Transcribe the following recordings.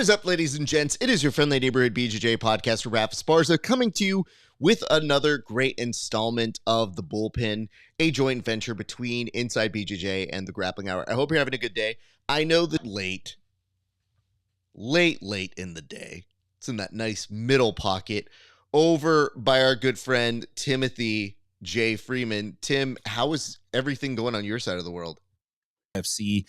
What is up, ladies and gents? It is your friendly neighborhood BJJ podcaster, Raph Esparza, coming to you with another great installment of The Bullpen, a joint venture between Inside BJJ and The Grappling Hour. I hope you're having a good day. I know that late in the day, it's in that nice middle pocket over by our good friend, Timothy J. Freeman. Tim, how is everything going on your side of the world? FC.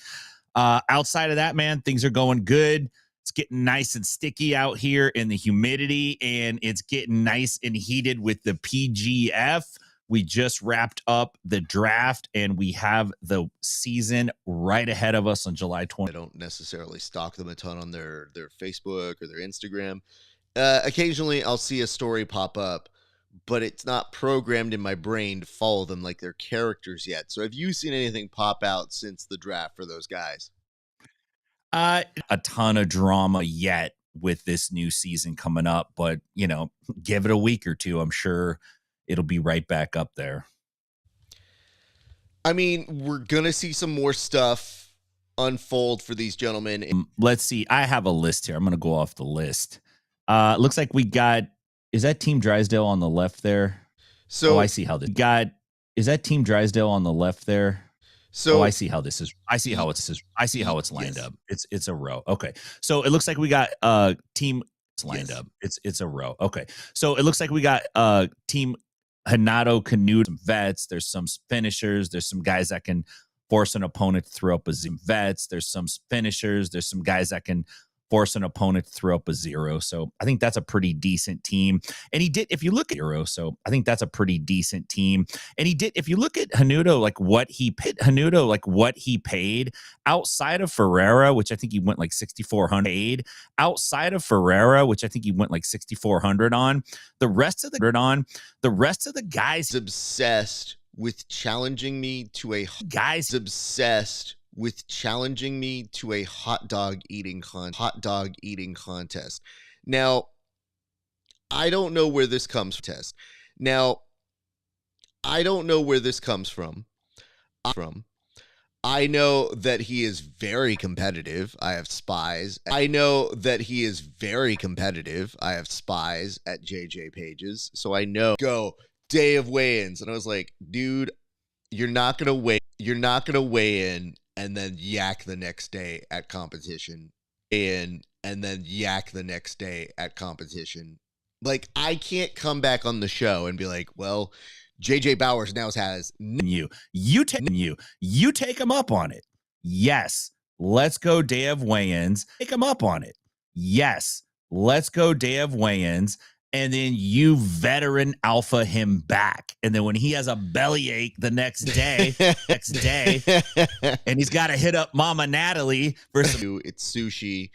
Outside of that, man, things are going good. It's getting nice and sticky out here in the humidity, and it's getting nice and heated with the PGF. We just wrapped up the draft, and we have the season right ahead of us on July 20th. I don't necessarily stalk them a ton on their Facebook or their Instagram. Occasionally, I'll see a story pop up, but it's not programmed in my brain to follow them like they're characters yet. So have you seen anything pop out since the draft for those guys? A ton of drama yet with this new season coming up, but, you know, give it a week or two. I'm sure it'll be right back up there. I mean, we're going to see some more stuff unfold for these gentlemen. Let's see. I have a list here. I'm going to go off the list. Looks like we got, is that Team Drysdale on the left there? So I see how this is that Team Drysdale on the left there? So I see how this is. I see how it's lined up. It's a row. Okay. So it looks like we got team lined up. It's a row. Okay. So it looks like we got team Canuto, Canuto, some vets. There's some finishers. There's some guys that can force an opponent to throw up a vets. There's some finishers. There's some guys that can force an opponent to throw up a zero. So I think that's a pretty decent team. And he did, if you look at Euro, so I think that's a pretty decent team. And he did, if you look at Canuto, like what he paid outside of Ferreira, which I think he went like 6,400 outside of Ferreira, which I think he went like 6,400 on the rest of the guys obsessed with challenging me to a hot dog eating contest. Now, I don't know where this comes from. I know that he is very competitive. I have spies. I know that he is very competitive. I have spies at JJ Pages. So I know go day of weigh-ins. And I was like, dude, you're not going to weigh in and then yak the next day at competition. Like, I can't come back on the show and be like, well, JJ Bowers now has you take him up on it. Yes. Let's go day of weigh-ins. Take him up on it. Yes. Let's go day of weigh-ins. And then you veteran alpha him back. And then when he has a bellyache the next day, and he's got to hit up Mama Natalie for some, it's sushi.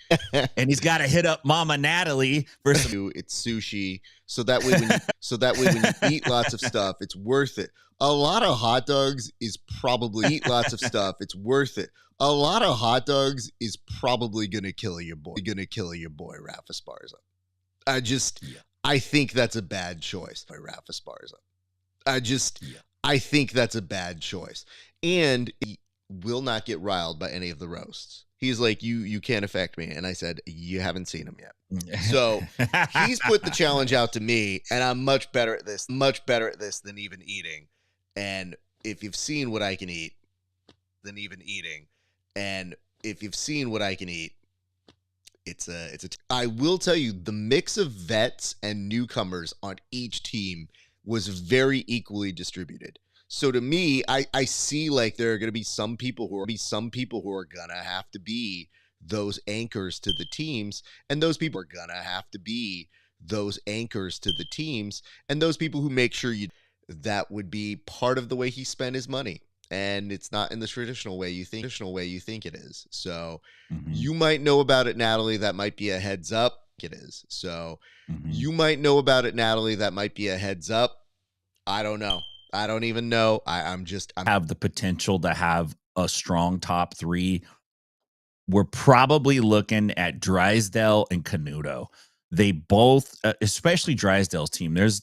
And he's got to hit up Mama Natalie for some, it's sushi. So that way when you eat lots of stuff, it's worth it. A lot of hot dogs is probably it's worth it. A lot of hot dogs is probably going to kill your boy. Raph Esparza. I think that's a bad choice by Raph Esparza. I think that's a bad choice. And he will not get riled by any of the roasts. He's like, you can't affect me. And I said, you haven't seen him yet. So he's put the challenge out to me, and I'm much better at this than even eating. And if you've seen what I can eat, I will tell you, the mix of vets and newcomers on each team was very equally distributed. So to me, I see like there are going to be some people who are going to have to be those anchors to the teams, and those people are going to have to be those anchors to the teams, and those people who make sure that would be part of the way he spent his money. And it's not in the traditional way you think it is. So you might know about it, Natalie. That might be a heads up. You might know about it, Natalie. That might be a heads up. I don't know. I don't even know. I'm have the potential to have a strong top three. We're probably looking at Drysdale and Canuto. They both, especially Drysdale's team, there's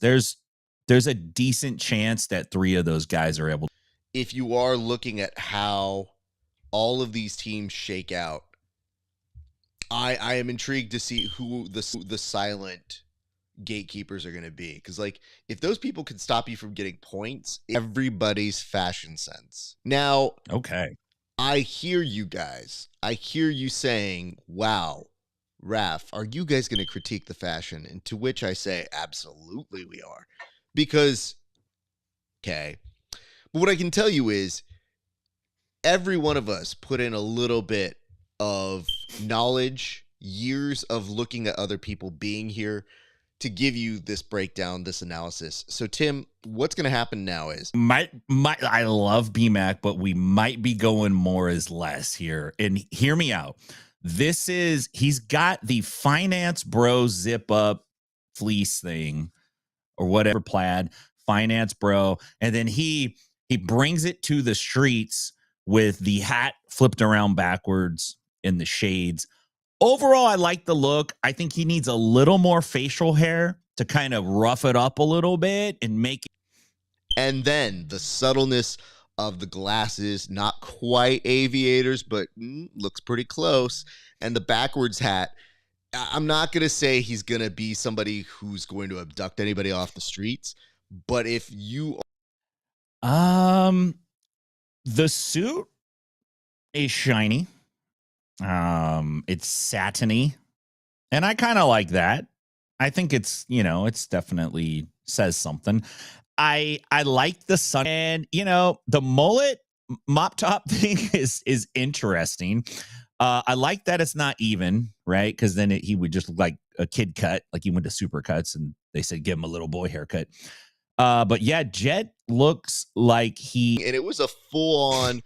a decent chance that three of those guys are able to. If you are looking at how all of these teams shake out, I am intrigued to see who the silent gatekeepers are going to be, because like if those people can stop you from getting points, everybody's fashion sense. Now, okay, I hear you guys. I hear you saying, "Wow, Raf, are you guys going to critique the fashion?" And to which I say, absolutely we are, because okay. But what I can tell you is every one of us put in a little bit of knowledge, years of looking at other people being here to give you this breakdown, this analysis. So, Tim, what's going to happen now is I love BMAC, but we might be going more is less here. And hear me out. He's got the finance bro zip up fleece thing or whatever plaid finance bro. And then he brings it to the streets with the hat flipped around backwards in the shades. Overall, I like the look. I think he needs a little more facial hair to kind of rough it up a little bit and make it. And then the subtleness of the glasses, not quite aviators, but looks pretty close. And the backwards hat. I'm not going to say he's going to be somebody who's going to abduct anybody off the streets, but if you the suit is shiny. It's satiny. And I kind of like that. I think it's, it's definitely says something. I like the sun, and the mullet mop top thing is interesting. I like that it's not even, right? Because then he would just look like a kid cut, like he went to Supercuts and they said give him a little boy haircut. But yeah, Jet looks like and it was a full on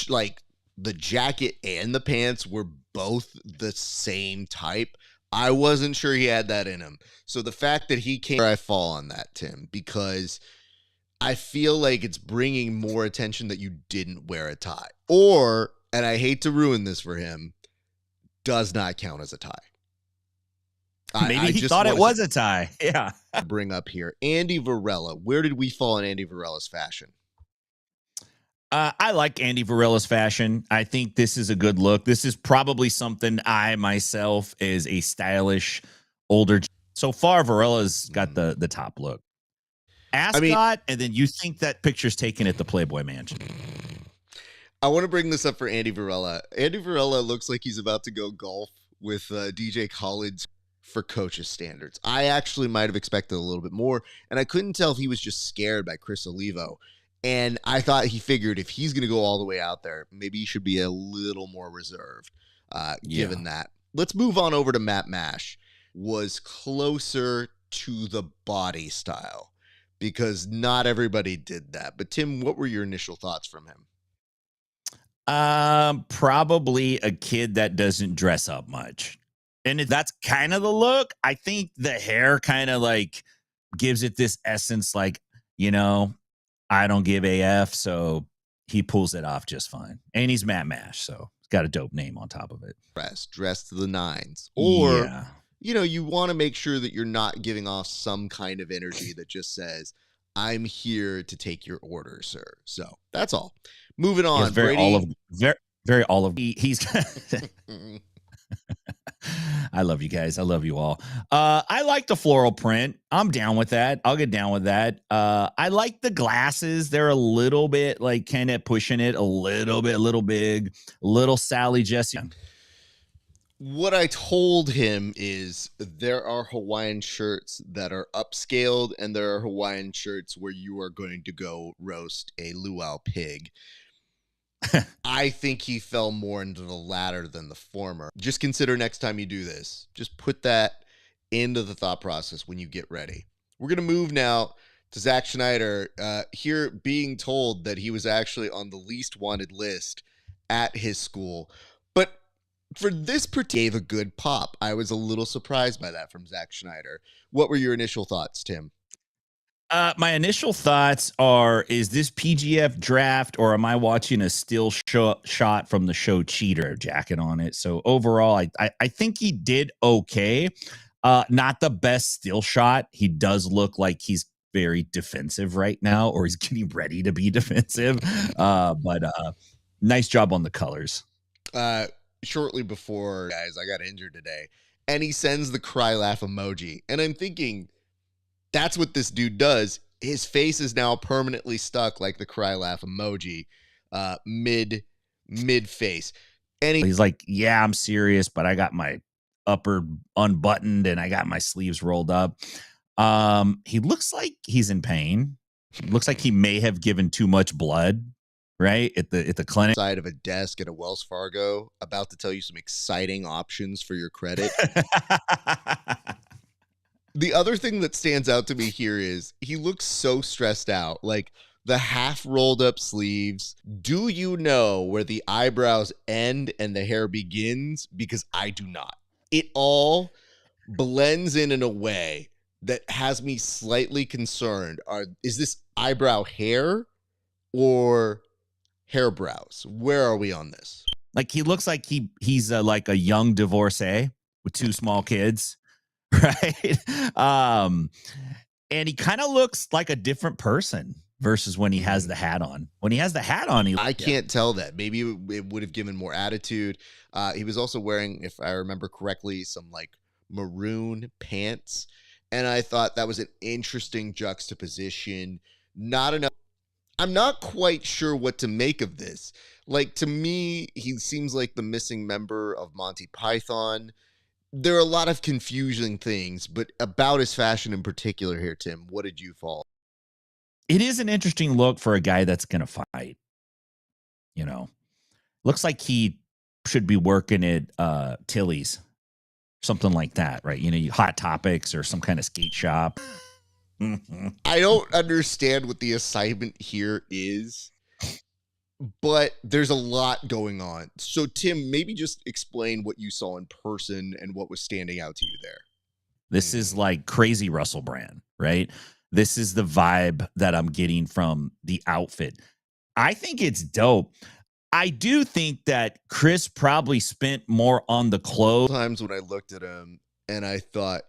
like the jacket and the pants were both the same type. I wasn't sure he had that in him. So the fact that he came, I fall on that, Tim, because I feel like it's bringing more attention that you didn't wear a tie. Or, and I hate to ruin this for him, does not count as a tie. Maybe he thought it was a tie. Yeah. Bring up here Andy Varela. Where did we fall in Andy Varela's fashion? I like Andy Varela's fashion. I think this is a good look. This is probably something I myself is a stylish older. So far, Varela's got the top look. Ascot, and then you think that picture's taken at the Playboy Mansion. I want to bring this up for Andy Varela. Andy Varela looks like he's about to go golf with DJ Khaled's for coaches standards. I actually might have expected a little bit more, and I couldn't tell if he was just scared by Chris Olivo. And I thought he figured if he's going to go all the way out there, maybe he should be a little more reserved, given that. Let's move on over to Matt Mash. Was closer to the body style because not everybody did that. But Tim, what were your initial thoughts from him? Probably a kid that doesn't dress up much. And that's kind of the look. I think the hair kind of like gives it this essence like, I don't give AF, so he pulls it off just fine. And he's Matt Mash, so he's got a dope name on top of it. Dressed to the nines. Or, you want to make sure that you're not giving off some kind of energy that just says, I'm here to take your order, sir. So that's all. Moving on. Very olive. He's I love you guys. I love you all. I like the floral print. I'm down with that. I'll get down with that. I like the glasses. They're a little bit like kind of pushing it a little bit, a little big, little Sally Jesse. What I told him is there are Hawaiian shirts that are upscaled and there are Hawaiian shirts where you are going to go roast a luau pig. I think he fell more into the latter than the former. Just consider next time you do this. Just put that into the thought process when you get ready. We're going to move now to Zach Schneider. Here being told that he was actually on the least wanted list at his school. But for this gave a good pop. I was a little surprised by that from Zach Schneider. What were your initial thoughts, Tim? My initial thoughts are, is this PGF draft or am I watching a still shot from the show Cheater jacket on it? So overall, I think he did okay. Not the best still shot. He does look like he's very defensive right now, or he's getting ready to be defensive. But nice job on the colors. shortly before, guys, I got injured today. And he sends the cry laugh emoji. And I'm thinking, that's what this dude does. His face is now permanently stuck like the cry laugh emoji, mid face. And he's like, yeah, I'm serious, but I got my upper unbuttoned and I got my sleeves rolled up. He looks like he's in pain. Looks like he may have given too much blood, right? At the clinic. Side of a desk at a Wells Fargo, about to tell you some exciting options for your credit. The other thing that stands out to me here is he looks so stressed out. Like the half rolled up sleeves. Do you know where the eyebrows end and the hair begins? Because I do not. It all blends in a way that has me slightly concerned. Is this eyebrow hair or hair brows? Where are we on this? Like he looks like he's like a young divorcee with 2 small kids, right? And he kind of looks like a different person versus when he has the hat on. When he has the hat on, I can't tell that. Maybe it would have given more attitude. He was also wearing, if I remember correctly, some like maroon pants. And I thought that was an interesting juxtaposition. Not enough. I'm not quite sure what to make of this. Like, to me, he seems like the missing member of Monty Python. There are a lot of confusing things, but about his fashion in particular here, Tim, what did you fall? It is an interesting look for a guy that's going to fight. You know, looks like he should be working at Tilly's, something like that, right? You know, Hot Topics or some kind of skate shop. I don't understand what the assignment here is, but there's a lot going on. So, Tim, maybe just explain what you saw in person and what was standing out to you there. This is like crazy Russell Brand, right? This is the vibe that I'm getting from the outfit. I think it's dope. I do think that Chris probably spent more on the clothes. Times when I looked at him and I thought,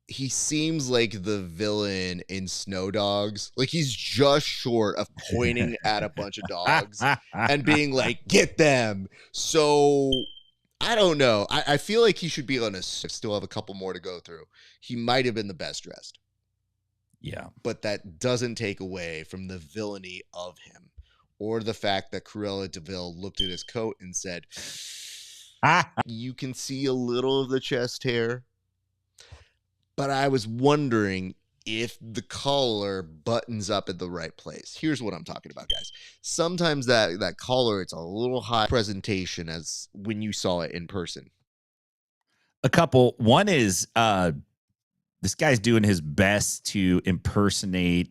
he seems like the villain in Snow Dogs. Like he's just short of pointing at a bunch of dogs and being like, get them. So I don't know. I feel like he should be on still have a couple more to go through. He might have been the best dressed. Yeah. But that doesn't take away from the villainy of him or the fact that Cruella de Vil looked at his coat and said, you can see a little of the chest hair. But I was wondering if the collar buttons up at the right place. Here's what I'm talking about, guys. Sometimes that collar, it's a little high presentation as when you saw it in person. A couple. One is this guy's doing his best to impersonate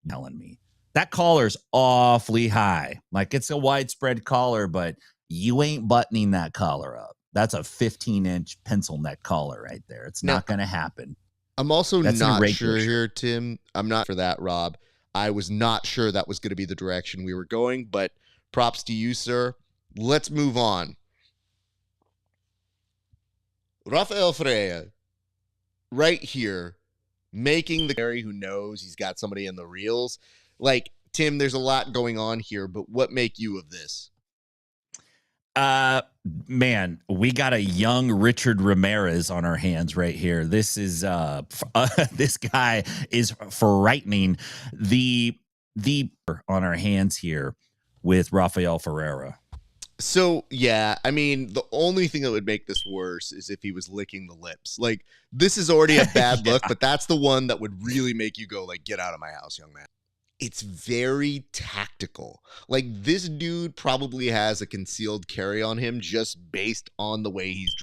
telling me. That collar's awfully high. Like it's a widespread collar, but you ain't buttoning that collar up. That's a 15-inch pencil neck collar right there. It's not going to happen. I'm also not sure here, Tim. I'm not for that, Rob. I was not sure that was going to be the direction we were going, but props to you, sir. Let's move on. Rafael Freire, right here, making the Gary who knows he's got somebody in the reels. Like, Tim, there's a lot going on here, but what make you of this? Man, we got a young Richard Ramirez on our hands right here. This is this guy is frightening. The on our hands here with Rafael Ferreira. So, yeah, I mean, the only thing that would make this worse is if he was licking the lips. Like, this is already a bad look, but that's the one that would really make you go, like, get out of my house, young man. It's very tactical. Like, this dude probably has a concealed carry on him just based on the way he's